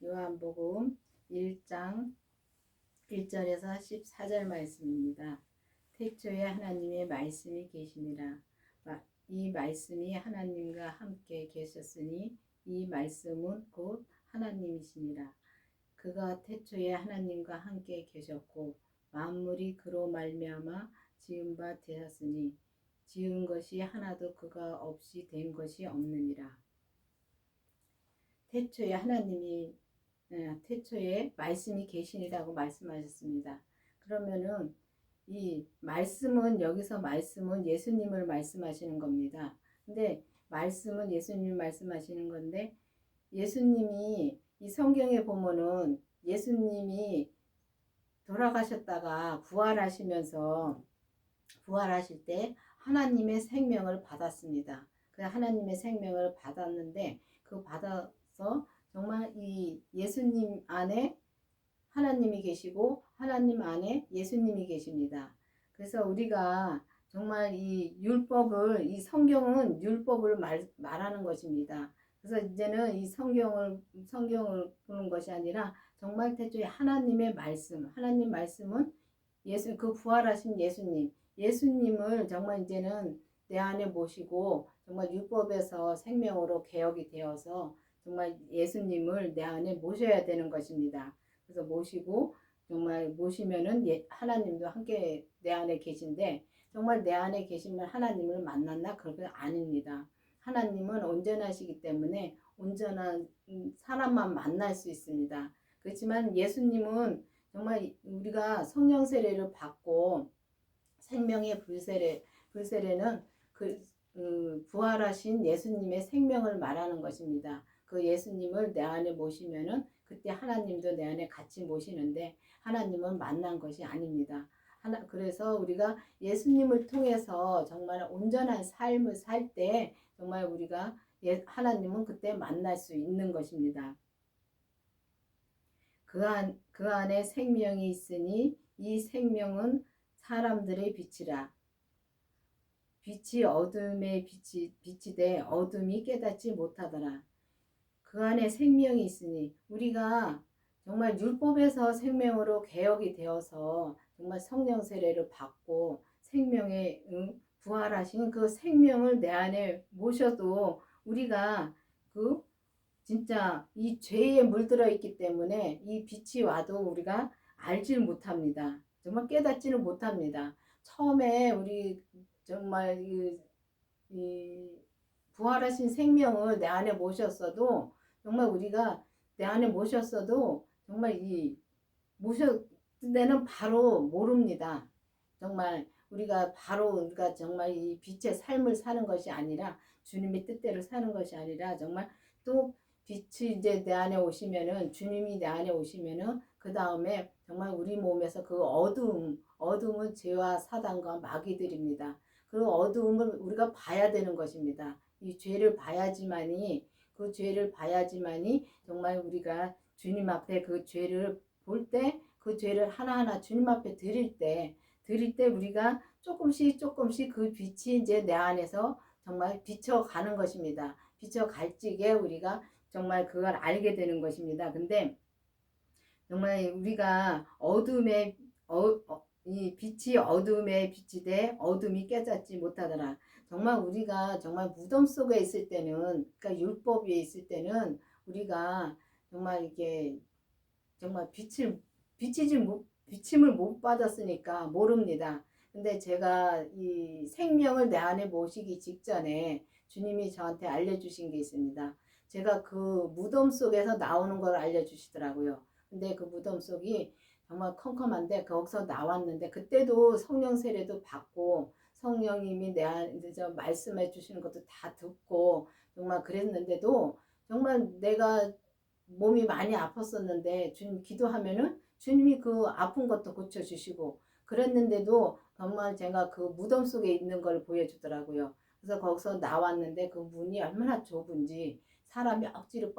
요한복음 1장 1절에서 14절 말씀입니다. 태초에 하나님의 말씀이 계시니라. 이 말씀이 하나님과 함께 계셨으니 이 말씀은 곧 하나님이시니라. 그가 태초에 하나님과 함께 계셨고 만물이 그로 말미암아 지은 바 되었으니 지은 것이 하나도 그가 없이 된 것이 없느니라. 태초에 하나님이 태초에 말씀이 계시니라고 말씀하셨습니다. 그러면은 이 말씀은 여기서 말씀은 예수님을 말씀하시는 겁니다. 근데 말씀은 예수님을 말씀하시는 건데 예수님이 이 성경에 보면은 예수님이 돌아가셨다가 부활하실 때 하나님의 생명을 받았습니다. 그 하나님의 생명을 받았는데 그 받아서 정말 이 예수님 안에 하나님이 계시고 하나님 안에 예수님이 계십니다. 그래서 우리가 정말 이 성경은 율법을 말하는 것입니다. 그래서 이제는 이 성경을 보는 것이 아니라 정말 태초에 하나님의 말씀, 하나님 말씀은 그 부활하신 예수님을 정말 이제는 내 안에 모시고 정말 율법에서 생명으로 개혁이 되어서 정말 예수님을 내 안에 모셔야 되는 것입니다. 그래서 모시고 정말 모시면은 하나님도 함께 내 안에 계신데 정말 내 안에 계시면 하나님을 만났나? 그건 아닙니다. 하나님은 온전하시기 때문에 온전한 사람만 만날 수 있습니다. 그렇지만 예수님은 정말 우리가 성령 세례를 받고 생명의 불세례는 부활하신 예수님의 생명을 말하는 것입니다. 그 예수님을 내 안에 모시면은 그때 하나님도 내 안에 같이 모시는데 하나님은 만난 것이 아닙니다. 그래서 우리가 예수님을 통해서 정말 온전한 삶을 살 때 정말 우리가 하나님은 그때 만날 수 있는 것입니다. 그 안에 생명이 있으니 이 생명은 사람들의 빛이라. 빛이 어둠에 빛이 어둠이 깨닫지 못하더라. 그 안에 생명이 있으니 우리가 정말 율법에서 생명으로 개혁이 되어서 정말 성령 세례를 받고 생명의 부활하신 그 생명을 내 안에 모셔도 우리가 진짜 이 죄에 물들어 있기 때문에 이 빛이 와도 우리가 알지를 못합니다. 정말 깨닫지는 못합니다. 처음에 우리 정말 이 부활하신 생명을 내 안에 모셨어도 정말 우리가 내 안에 모셨어도 정말 모셨을 때는 바로 모릅니다. 정말 우리가 정말 이 빛의 삶을 사는 것이 아니라 주님의 뜻대로 사는 것이 아니라 정말 또 빛이 이제 내 안에 오시면은 주님이 내 안에 오시면은 그 다음에 정말 우리 몸에서 그 어둠은 죄와 사단과 마귀들입니다. 그 어두움을 우리가 봐야 되는 것입니다. 이 죄를 봐야지만이 정말 우리가 주님 앞에 그 죄를 볼 때 그 죄를 하나하나 주님 앞에 드릴 때 우리가 조금씩 그 빛이 이제 내 안에서 정말 비춰가는 것입니다. 비춰갈 적에 우리가 정말 그걸 알게 되는 것입니다. 근데 정말 우리가 이 빛이 어둠에 빛이 돼 어둠이 깨닫지 못하더라. 정말 우리가 정말 무덤 속에 있을 때는, 그러니까 율법 위에 있을 때는 우리가 정말 이게 정말 비침을 못 받았으니까 모릅니다. 근데 제가 이 생명을 내 안에 모시기 직전에 주님이 저한테 알려주신 게 있습니다. 제가 그 무덤 속에서 나오는 걸 알려주시더라고요. 근데 그 무덤 속이 정말 컴컴한데 거기서 나왔는데 그때도 성령 세례도 받고 성령님이 내 안에 말씀해 주시는 것도 다 듣고 정말 그랬는데도 정말 내가 몸이 많이 아팠었는데 주님 기도하면은 주님이 그 아픈 것도 고쳐주시고 그랬는데도 정말 제가 그 무덤 속에 있는 걸 보여주더라고요. 그래서 거기서 나왔는데 그 문이 얼마나 좁은지 사람이 억지로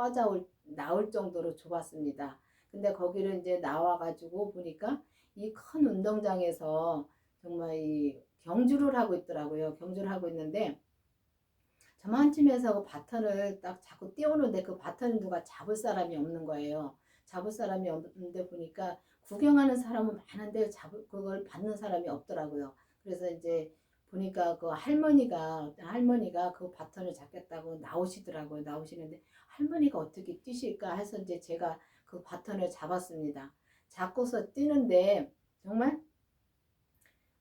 나올 정도로 좁았습니다. 근데 거기를 이제 나와가지고 보니까 이 큰 운동장에서 정말 이 경주를 하고 있더라고요. 경주를 하고 있는데 저만쯤에서 그 바턴을 딱 자꾸 띄우는데 그 바턴을 누가 잡을 사람이 없는 거예요. 잡을 사람이 없는데 보니까 구경하는 사람은 많은데 그걸 받는 사람이 없더라고요. 그래서 이제 보니까 그 할머니가 그 바턴을 잡겠다고 나오시더라고요. 나오시는데 할머니가 어떻게 뛰실까 해서 이제 제가 그 바턴을 잡았습니다. 잡고서 뛰는데 정말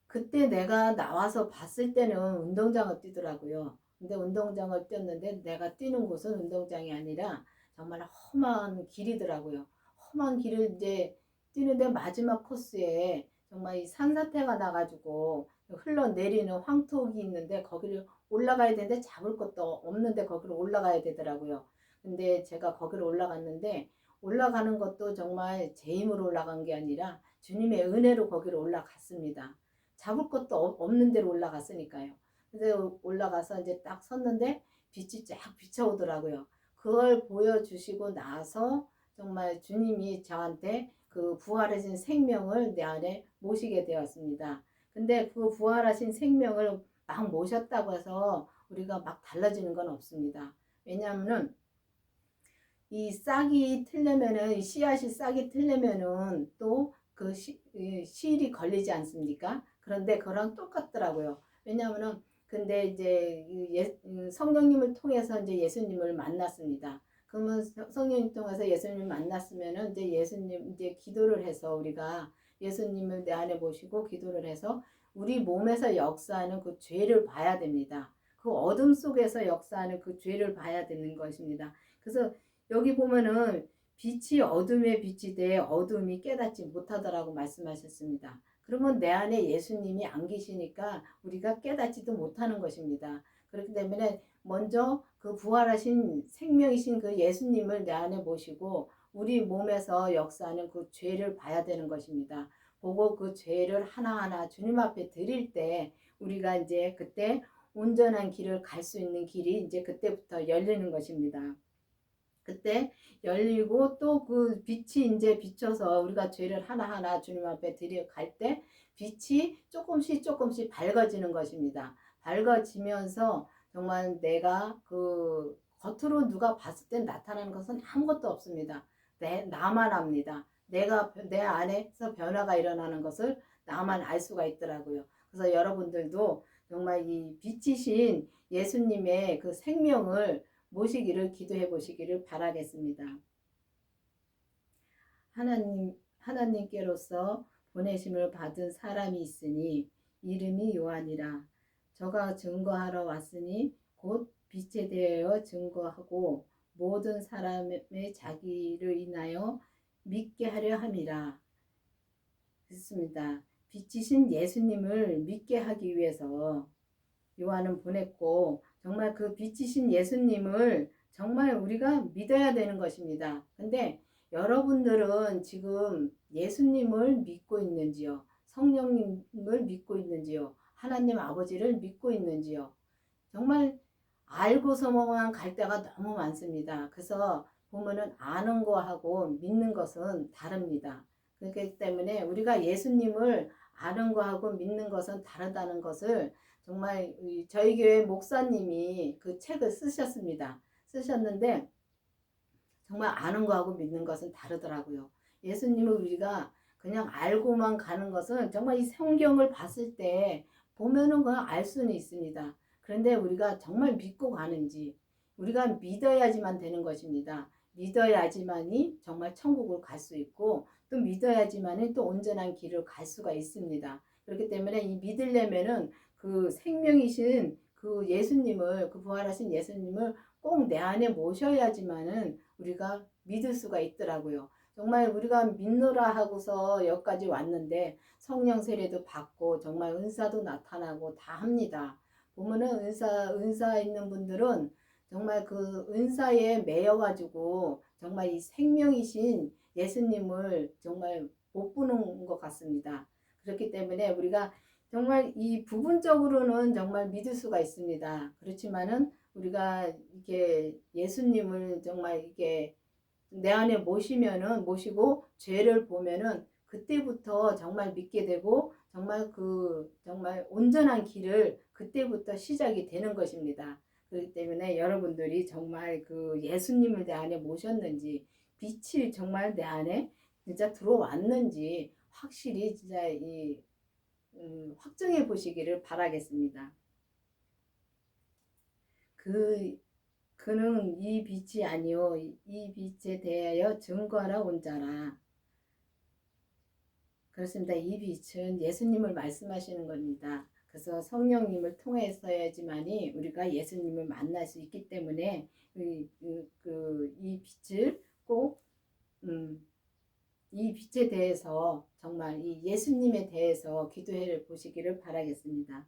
그때 내가 나와서 봤을 때는 운동장을 뛰더라고요. 근데 운동장을 뛰었는데 내가 뛰는 곳은 운동장이 아니라 정말 험한 길이더라고요. 험한 길을 이제 뛰는데 마지막 코스에 정말 이 산사태가 나가지고 흘러내리는 황토기 있는데 거기를 올라가야 되는데 잡을 것도 없는데 거기를 올라가야 되더라고요. 근데 제가 거기를 올라갔는데 올라가는 것도 정말 제 힘으로 올라간 게 아니라 주님의 은혜로 거기를 올라갔습니다. 잡을 것도 없는 데로 올라갔으니까요. 그래서 올라가서 이제 딱 섰는데 빛이 쫙 비쳐오더라고요. 그걸 보여주시고 나서 정말 주님이 저한테 그 부활하신 생명을 내 안에 모시게 되었습니다. 근데 그 부활하신 생명을 막 모셨다고 해서 우리가 막 달라지는 건 없습니다. 왜냐하면은 이 싹이 틀려면은 씨앗이 싹이 틀려면은 또 그 실이 걸리지 않습니까? 그런데 그랑 똑같더라고요. 왜냐하면은 근데 이제 성령님을 통해서 이제 예수님을 만났습니다. 그러면 성령님 통해서 예수님을 만났으면은 이제 예수님 이제 기도를 해서 우리가 예수님을 내 안에 모시고 기도를 해서 우리 몸에서 역사하는 그 죄를 봐야 됩니다. 그 어둠 속에서 역사하는 그 죄를 봐야 되는 것입니다. 그래서 여기 보면은 빛이 어둠에 빛이 돼 어둠이 깨닫지 못하더라고 말씀하셨습니다. 그러면 내 안에 예수님이 안 계시니까 우리가 깨닫지도 못하는 것입니다. 그렇기 때문에 먼저 그 부활하신 생명이신 그 예수님을 내 안에 모시고 우리 몸에서 역사하는 그 죄를 봐야 되는 것입니다. 보고 그 죄를 하나하나 주님 앞에 드릴 때 우리가 이제 그때 온전한 길을 갈 수 있는 길이 이제 그때부터 열리는 것입니다. 그때 열리고 또 그 빛이 이제 비춰서 우리가 죄를 하나하나 주님 앞에 드려갈 때 빛이 조금씩 밝아지는 것입니다. 밝아지면서 정말 내가 그 겉으로 누가 봤을 때 나타나는 것은 아무것도 없습니다. 나만 압니다. 내 안에서 변화가 일어나는 것을 나만 알 수가 있더라고요. 그래서 여러분들도 정말 이 빛이신 예수님의 그 생명을 모시기를 기도해 보시기를 바라겠습니다. 하나님께로서 보내심을 받은 사람이 있으니 이름이 요한이라. 저가 증거하러 왔으니 곧 빛에 대하여 증거하고 모든 사람의 자기를 인하여 믿게 하려 함이라. 그렇습니다. 빛이신 예수님을 믿게 하기 위해서 요한은 보냈고 정말 그 빛이신 예수님을 정말 우리가 믿어야 되는 것입니다. 근데 여러분들은 지금 예수님을 믿고 있는지요? 성령님을 믿고 있는지요? 하나님 아버지를 믿고 있는지요? 정말 알고서만 갈 때가 너무 많습니다. 그래서 보면은 아는 거하고 믿는 것은 다릅니다. 그렇기 때문에 우리가 예수님을 아는 거하고 믿는 것은 다르다는 것을 정말 저희 교회 목사님이 그 책을 쓰셨습니다. 쓰셨는데 정말 아는 거하고 믿는 것은 다르더라고요. 예수님을 우리가 그냥 알고만 가는 것은 정말 이 성경을 봤을 때 보면은 그냥 알 수는 있습니다. 그런데 우리가 정말 믿고 가는지 우리가 믿어야지만 되는 것입니다. 믿어야지만이 정말 천국을 갈 수 있고 또 믿어야지만이 또 온전한 길을 갈 수가 있습니다. 그렇기 때문에 이 믿으려면은 그 생명이신 그 예수님을 그 부활하신 예수님을 꼭 내 안에 모셔야지만은 우리가 믿을 수가 있더라고요. 정말 우리가 믿노라 하고서 여기까지 왔는데 성령 세례도 받고 정말 은사도 나타나고 다 합니다. 보면은 은사 있는 분들은 정말 그 은사에 매여가지고 정말 이 생명이신 예수님을 정말 못 보는 것 같습니다. 그렇기 때문에 우리가 정말 이 부분적으로는 정말 믿을 수가 있습니다. 그렇지만은 우리가 이게 예수님을 정말 이게 내 안에 모시고 죄를 보면은 그때부터 정말 믿게 되고 정말 온전한 길을 그때부터 시작이 되는 것입니다. 그렇기 때문에 여러분들이 정말 그 예수님을 내 안에 모셨는지, 빛이 정말 내 안에 진짜 들어왔는지 확실히 진짜 확정해 보시기를 바라겠습니다. 그는 이 빛이 아니요 이 빛에 대하여 증거하러 온 자라. 그렇습니다. 이 빛은 예수님을 말씀하시는 겁니다. 그래서 성령님을 통해서야지만이 우리가 예수님을 만날 수 있기 때문에 이 빛을 꼭 이 빛에 대해서 정말 이 예수님에 대해서 기도해 보시기를 바라겠습니다.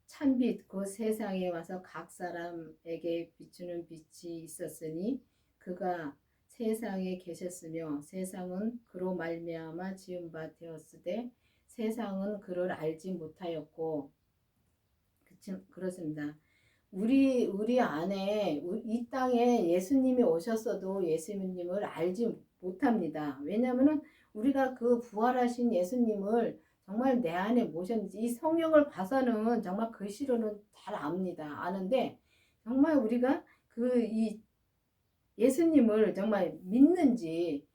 참빛 그 세상에 와서 각 사람에게 비추는 빛이 있었으니 그가 세상에 계셨으며 세상은 그로 말미암아 지은 바 되었으되 세상은 그를 알지 못하였고. 그렇습니다. 우리 안에 이 땅에 예수님이 오셨어도 예수님을 알지 못합니다. 왜냐하면 우리가 그 부활하신 예수님을 정말 내 안에 모셨는지 이 성경을 봐서는 정말 글씨로는 잘 압니다. 아는데 정말 우리가 이 예수님을 정말 믿는지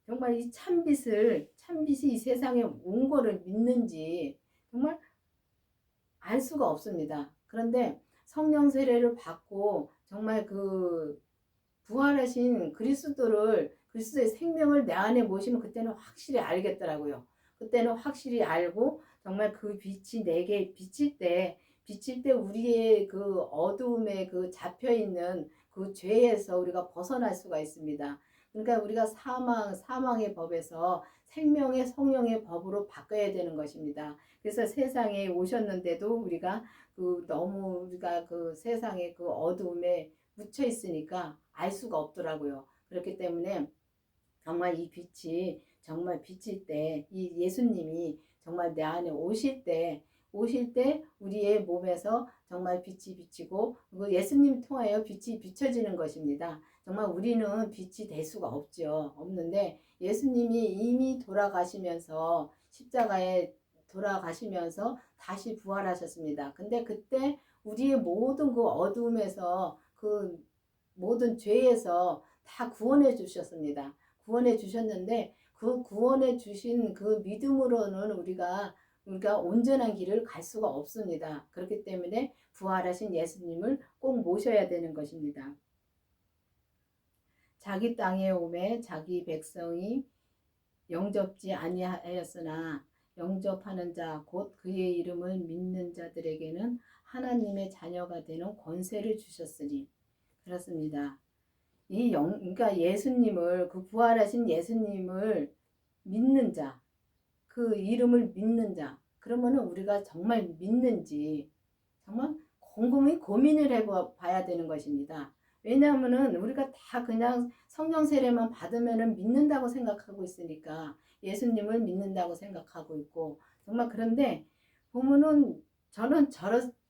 정말 이 참빛이 이 세상에 온 거를 믿는지 정말 알 수가 없습니다. 그런데 성령 세례를 받고 정말 그 부활하신 그리스도의 생명을 내 안에 모시면 그때는 확실히 알겠더라고요. 그때는 확실히 알고 정말 그 빛이 내게 비칠 때 우리의 그 어두움에 그 잡혀 있는 그 죄에서 우리가 벗어날 수가 있습니다. 그러니까 우리가 사망의 법에서 생명의 성령의 법으로 바꿔야 되는 것입니다. 그래서 세상에 오셨는데도 우리가 너무 우리가 그 세상의 그 어두움에 묻혀 있으니까 알 수가 없더라고요. 그렇기 때문에 정말 이 빛이 정말 비칠 때 이 예수님이 정말 내 안에 오실 때 우리의 몸에서 정말 빛이 비치고 그 예수님 통하여 빛이 비춰지는 것입니다. 정말 우리는 빛이 될 수가 없는데 예수님이 이미 돌아가시면서 십자가에 돌아가시면서 다시 부활하셨습니다. 근데 그때 우리의 모든 그 어두움에서 그 모든 죄에서 다 구원해 주셨습니다. 구원해 주셨는데 그 구원해 주신 그 믿음으로는 우리가 온전한 길을 갈 수가 없습니다. 그렇기 때문에 부활하신 예수님을 꼭 모셔야 되는 것입니다. 자기 땅에 오매 자기 백성이 영접지 아니하였으나 영접하는 자 곧 그의 이름을 믿는 자들에게는 하나님의 자녀가 되는 권세를 주셨으니. 그렇습니다. 그러니까 예수님을 그 부활하신 예수님을 믿는 자, 그 이름을 믿는 자. 그러면은 우리가 정말 믿는지 정말 곰곰이 고민을 해봐야 되는 것입니다. 왜냐하면은 우리가 다 그냥 성령 세례만 받으면은 믿는다고 생각하고 있으니까 예수님을 믿는다고 생각하고 있고 정말 그런데 보면은 저는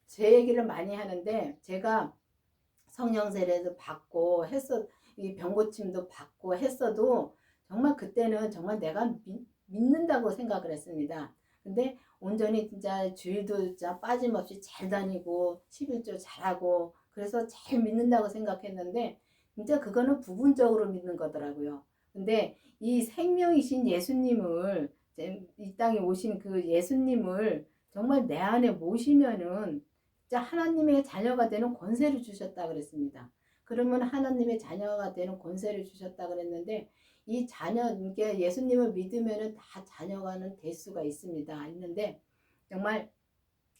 제 얘기를 많이 하는데 제가 성령 세례도 받고 이 병고침도 받고 했어도 정말 그때는 정말 내가 믿는다고 생각을 했습니다. 근데 온전히 진짜 주일도 진짜 빠짐없이 잘 다니고 11조 잘하고 그래서 잘 믿는다고 생각했는데 진짜 그거는 부분적으로 믿는 거더라고요. 근데 이 생명이신 예수님을 이 땅에 오신 그 예수님을 정말 내 안에 모시면은 진짜 하나님의 자녀가 되는 권세를 주셨다 그랬습니다. 그러면 하나님의 자녀가 되는 권세를 주셨다 그랬는데 이 자녀, 이게 예수님을 믿으면은 다 자녀가는 될 수가 있는데 정말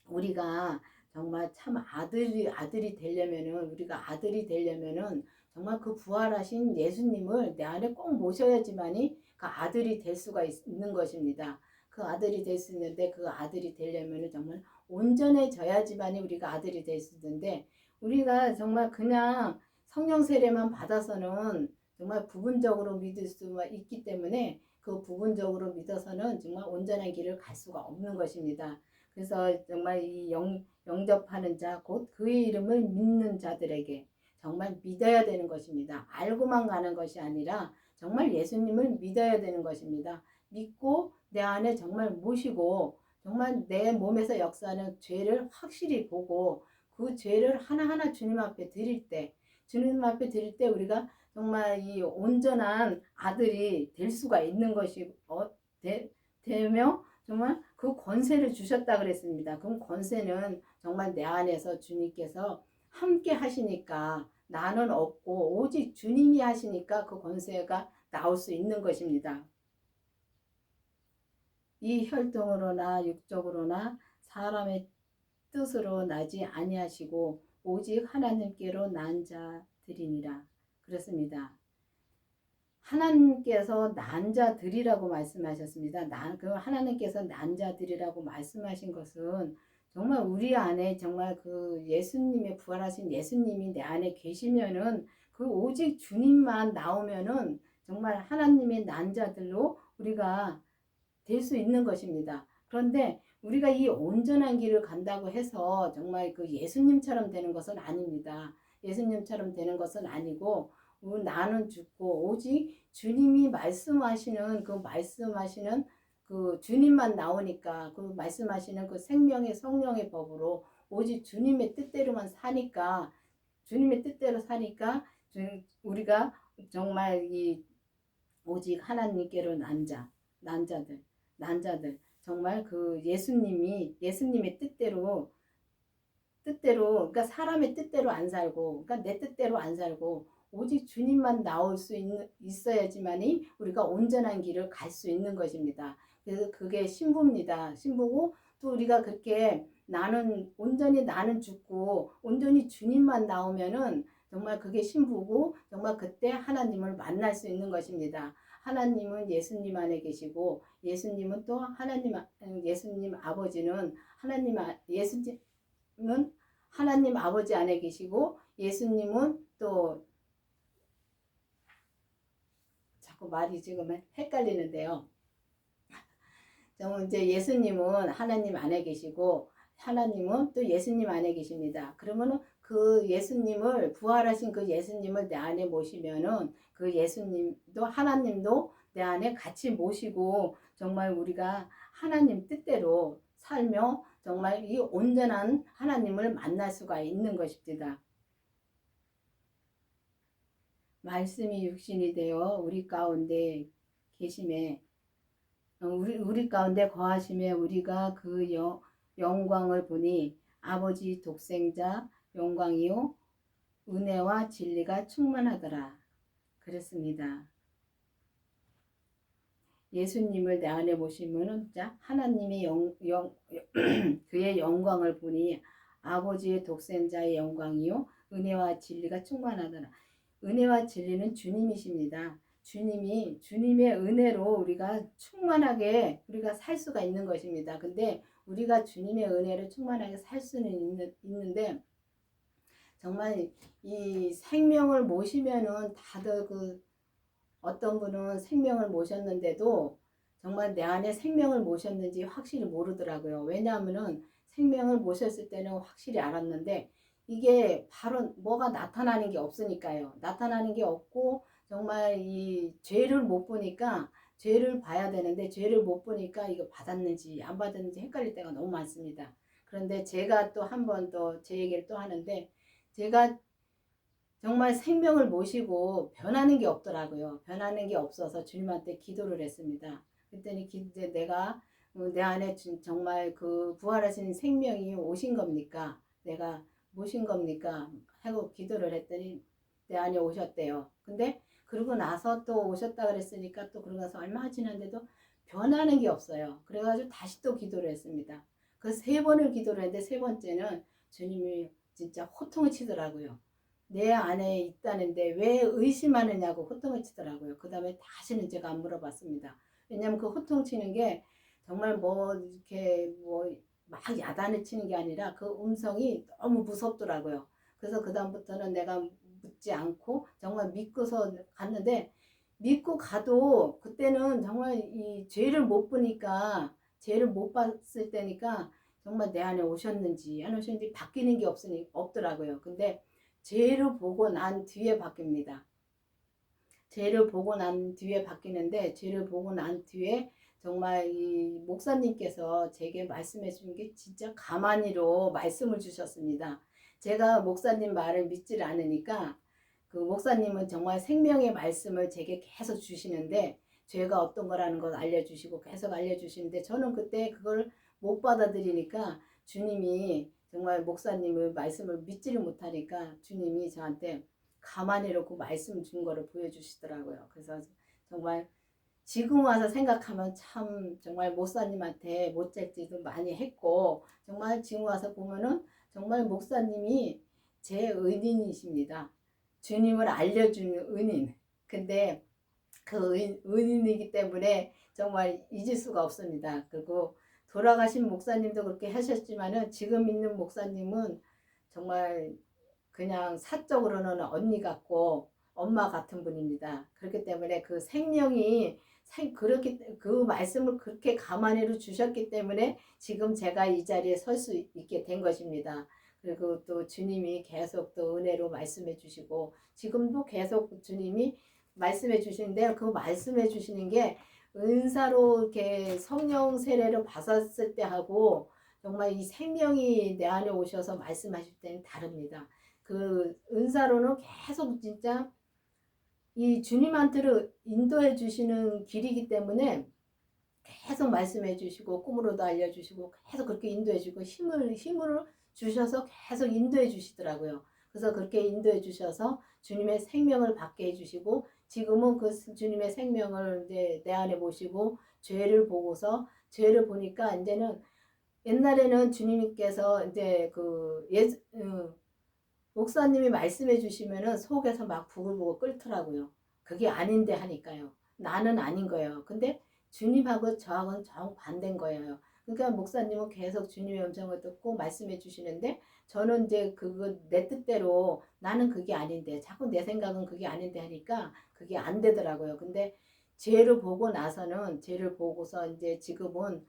우리가 정말 참 아들이 되려면은 우리가 아들이 되려면은 정말 그 부활하신 예수님을 내 안에 꼭 모셔야지만이 그 아들이 될 수가 있는 것입니다. 그 아들이 될 수 있는데 그 아들이 되려면은 정말 온전해져야지만이 우리가 아들이 될 수 있는데 우리가 정말 그냥 성령 세례만 받아서는 정말 부분적으로 믿을 수 있기 때문에 그 부분적으로 믿어서는 정말 온전한 길을 갈 수가 없는 것입니다. 그래서 정말 이 영접하는 자, 곧 그의 이름을 믿는 자들에게 정말 믿어야 되는 것입니다. 알고만 가는 것이 아니라 정말 예수님을 믿어야 되는 것입니다. 믿고 내 안에 정말 모시고 정말 내 몸에서 역사하는 죄를 확실히 보고 그 죄를 하나하나 주님 앞에 드릴 때, 주님 앞에 드릴 때 우리가 정말 이 온전한 아들이 될 수가 있는 것이 되며 정말 그 권세를 주셨다 그랬습니다. 그럼 권세는 정말 내 안에서 주님께서 함께 하시니까 나는 없고 오직 주님이 하시니까 그 권세가 나올 수 있는 것입니다. 이 혈통으로나 육적으로나 사람의 뜻으로 나지 아니하시고 오직 하나님께로 난 자들이니라. 그렇습니다. 하나님께서 난 자들이라고 말씀하셨습니다. 그 하나님께서 난 자들이라고 말씀하신 것은 정말 우리 안에 정말 그 예수님의 부활하신 예수님이 내 안에 계시면은 그 오직 주님만 나오면은 정말 하나님의 난 자들로 우리가 될 수 있는 것입니다. 그런데 우리가 이 온전한 길을 간다고 해서 정말 그 예수님처럼 되는 것은 아닙니다. 예수님처럼 되는 것은 아니고 나는 죽고 오직 주님이 말씀하시는 그 주님만 나오니까 그 말씀하시는 그 생명의 성령의 법으로 오직 주님의 뜻대로만 사니까 주님의 뜻대로 사니까 우리가 정말 이 오직 하나님께로 난 자들 정말 그 예수님의 뜻대로 그러니까 사람의 뜻대로 안 살고 그러니까 내 뜻대로 안 살고 오직 주님만 나올 수 있어야지만이 우리가 온전한 길을 갈 수 있는 것입니다. 그래서 그게 신부입니다. 신부고 또 우리가 그렇게 온전히 나는 죽고 온전히 주님만 나오면은 정말 그게 신부고 정말 그때 하나님을 만날 수 있는 것입니다. 하나님은 예수님 안에 계시고 예수님은 또 예수님 아버지는 예수님은 하나님 아버지 안에 계시고 예수님은 또 자꾸 말이 지금 헷갈리는데요. 이제 예수님은 하나님 안에 계시고 하나님은 또 예수님 안에 계십니다. 그러면은 그 예수님을 부활하신 그 예수님을 내 안에 모시면은 그 예수님도 하나님도 내 안에 같이 모시고 정말 우리가 하나님 뜻대로 살며 정말 이 온전한 하나님을 만날 수가 있는 것입니다. 말씀이 육신이 되어 우리 가운데 계심에 우리 가운데 거하심에 우리가 그 영광을 보니 아버지 독생자 영광이요 은혜와 진리가 충만하더라. 그렇습니다. 예수님을 내 안에 모시면은 하나님의 그의 영광을 보니 아버지의 독생자의 영광이요 은혜와 진리가 충만하더라. 은혜와 진리는 주님이십니다. 주님의 은혜로 우리가 충만하게 우리가 살 수가 있는 것입니다. 근데 우리가 주님의 은혜를 충만하게 살 수는 있는데 정말 이 생명을 모시면은 다들 어떤 분은 생명을 모셨는데도 정말 내 안에 생명을 모셨는지 확실히 모르더라고요. 왜냐하면은 생명을 모셨을 때는 확실히 알았는데 이게 바로 뭐가 나타나는 게 없으니까요. 나타나는 게 없고 정말 이 죄를 못 보니까 죄를 봐야 되는데 죄를 못 보니까 이거 받았는지 안 받았는지 헷갈릴 때가 너무 많습니다. 그런데 제가 또 한 번 더 제 얘기를 또 하는데 제가 정말 생명을 모시고 변하는 게 없더라고요. 변하는 게 없어서 주님한테 기도를 했습니다. 그랬더니 내가 내 안에 정말 그 부활하신 생명이 오신 겁니까? 내가 모신 겁니까? 하고 기도를 했더니 내 안에 오셨대요. 근데 그러고 나서 또 오셨다 그랬으니까 또 그러고 나서 얼마 지났는데도 변하는 게 없어요. 그래가지고 다시 또 기도를 했습니다. 그 3번을 기도를 했는데 3번째는 주님이 진짜 호통을 치더라고요. 내 안에 있다는데 왜 의심하느냐고 호통을 치더라고요. 그 다음에 다시는 제가 안 물어봤습니다. 왜냐면 그 호통 치는 게 정말 이렇게 막 야단을 치는 게 아니라 그 음성이 너무 무섭더라고요. 그래서 그 다음부터는 내가 묻지 않고 정말 믿고서 갔는데 믿고 가도 그때는 정말 이 죄를 못 보니까 죄를 못 봤을 때니까 정말 내 안에 오셨는지 안 오셨는지 바뀌는 게 없더라고요. 근데 죄를 보고 난 뒤에 바뀝니다. 죄를 보고 난 뒤에 바뀌는데 죄를 보고 난 뒤에 정말 이 목사님께서 제게 말씀해 주신 게 진짜 가만히로 말씀을 주셨습니다. 제가 목사님 말을 믿질 않으니까 그 목사님은 정말 생명의 말씀을 제게 계속 주시는데 죄가 어떤 거라는 걸 알려주시고 계속 알려주시는데 저는 그때 그걸 못 받아들이니까 주님이 정말 목사님의 말씀을 믿지를 못하니까 주님이 저한테 가만히 놓고 말씀 준 거를 보여주시더라고요. 그래서 정말 지금 와서 생각하면 참 정말 목사님한테 못잘지도 많이 했고 정말 지금 와서 보면은 정말 목사님이 제 은인이십니다. 주님을 알려주는 은인. 근데 그 은인이기 때문에 정말 잊을 수가 없습니다. 그리고 돌아가신 목사님도 그렇게 하셨지만은 지금 있는 목사님은 정말 그냥 사적으로는 언니 같고 엄마 같은 분입니다. 그렇기 때문에 그 생명이 그렇게 그 말씀을 그렇게 감안해로 주셨기 때문에 지금 제가 이 자리에 설 수 있게 된 것입니다. 그리고 또 주님이 계속 또 은혜로 말씀해 주시고 지금도 계속 주님이 말씀해 주시는데요. 그 말씀해 주시는 게 은사로 이렇게 성령 세례를 받았을 때 하고 정말 이 생명이 내 안에 오셔서 말씀하실 때는 다릅니다. 그 은사로는 계속 진짜 이 주님한테로 인도해 주시는 길이기 때문에 계속 말씀해 주시고 꿈으로도 알려주시고 계속 그렇게 인도해 주고 힘을 주셔서 계속 인도해 주시더라고요. 그래서 그렇게 인도해 주셔서 주님의 생명을 받게 해주시고 지금은 그 주님의 생명을 이제 내 안에 모시고 죄를 보고서 죄를 보니까 이제는 옛날에는 주님께서 이제 목사님이 말씀해 주시면은 속에서 막 부글부글 끓더라고요. 그게 아닌데 하니까요. 나는 아닌 거예요. 근데 주님하고 저하고는 정반대인 거예요. 그러니까 목사님은 계속 주님의 음성을 듣고 말씀해 주시는데 저는 이제 그거 내 뜻대로 나는 그게 아닌데 자꾸 내 생각은 그게 아닌데 하니까 그게 안 되더라고요. 근데 죄를 보고 나서는 죄를 보고서 이제 지금은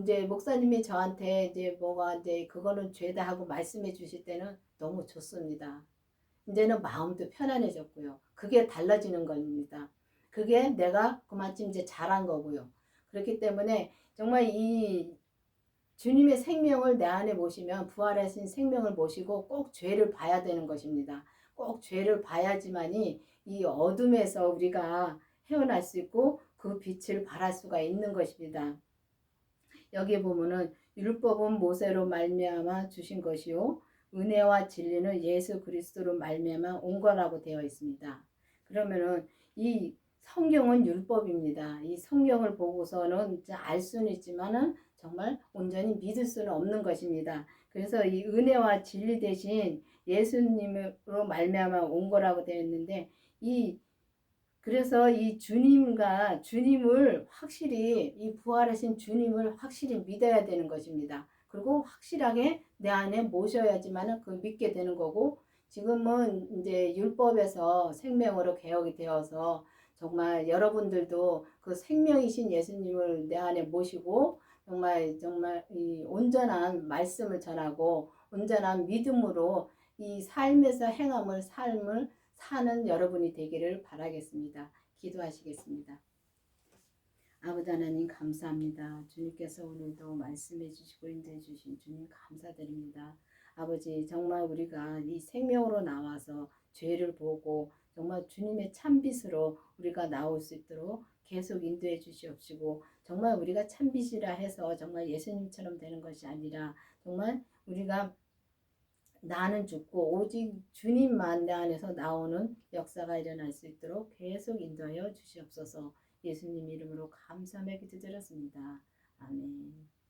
이제 목사님이 저한테 이제 뭐가 이제 그거는 죄다 하고 말씀해 주실 때는 너무 좋습니다. 이제는 마음도 편안해졌고요. 그게 달라지는 겁니다. 그게 내가 그만큼 이제 잘한 거고요. 그렇기 때문에 정말 이 주님의 생명을 내 안에 모시면 부활하신 생명을 모시고 꼭 죄를 봐야 되는 것입니다. 꼭 죄를 봐야지만이 이 어둠에서 우리가 헤어날 수 있고 그 빛을 발할 수가 있는 것입니다. 여기 보면은 율법은 모세로 말미암아 주신 것이요 은혜와 진리는 예수 그리스도로 말미암아 온 거라고 되어 있습니다. 그러면은 이 성경은 율법입니다. 이 성경을 보고서는 알 수는 있지만은 정말 온전히 믿을 수는 없는 것입니다. 그래서 이 은혜와 진리 대신 예수님으로 말미암아 온 거라고 되어 있는데 그래서 이 주님을 확실히 이 부활하신 주님을 확실히 믿어야 되는 것입니다. 그리고 확실하게 내 안에 모셔야지만 그 믿게 되는 거고 지금은 이제 율법에서 생명으로 개혁이 되어서 정말 여러분들도 그 생명이신 예수님을 내 안에 모시고 정말 이 온전한 말씀을 전하고 온전한 믿음으로 이 삶에서 삶을 사는 여러분이 되기를 바라겠습니다. 기도하시겠습니다. 아버지 하나님 감사합니다. 주님께서 오늘도 말씀해 주시고 인도해 주신 주님 감사드립니다. 아버지 정말 우리가 이 생명으로 나와서 죄를 보고 정말 주님의 참빛으로 우리가 나올 수 있도록 계속 인도해 주시옵시고 정말 우리가 참빛이라 해서 정말 예수님처럼 되는 것이 아니라 정말 우리가 나는 죽고 오직 주님만 내 안에서 나오는 역사가 일어날 수 있도록 계속 인도하여 주시옵소서. 예수님 이름으로 감사하며 기도드렸습니다. 아멘.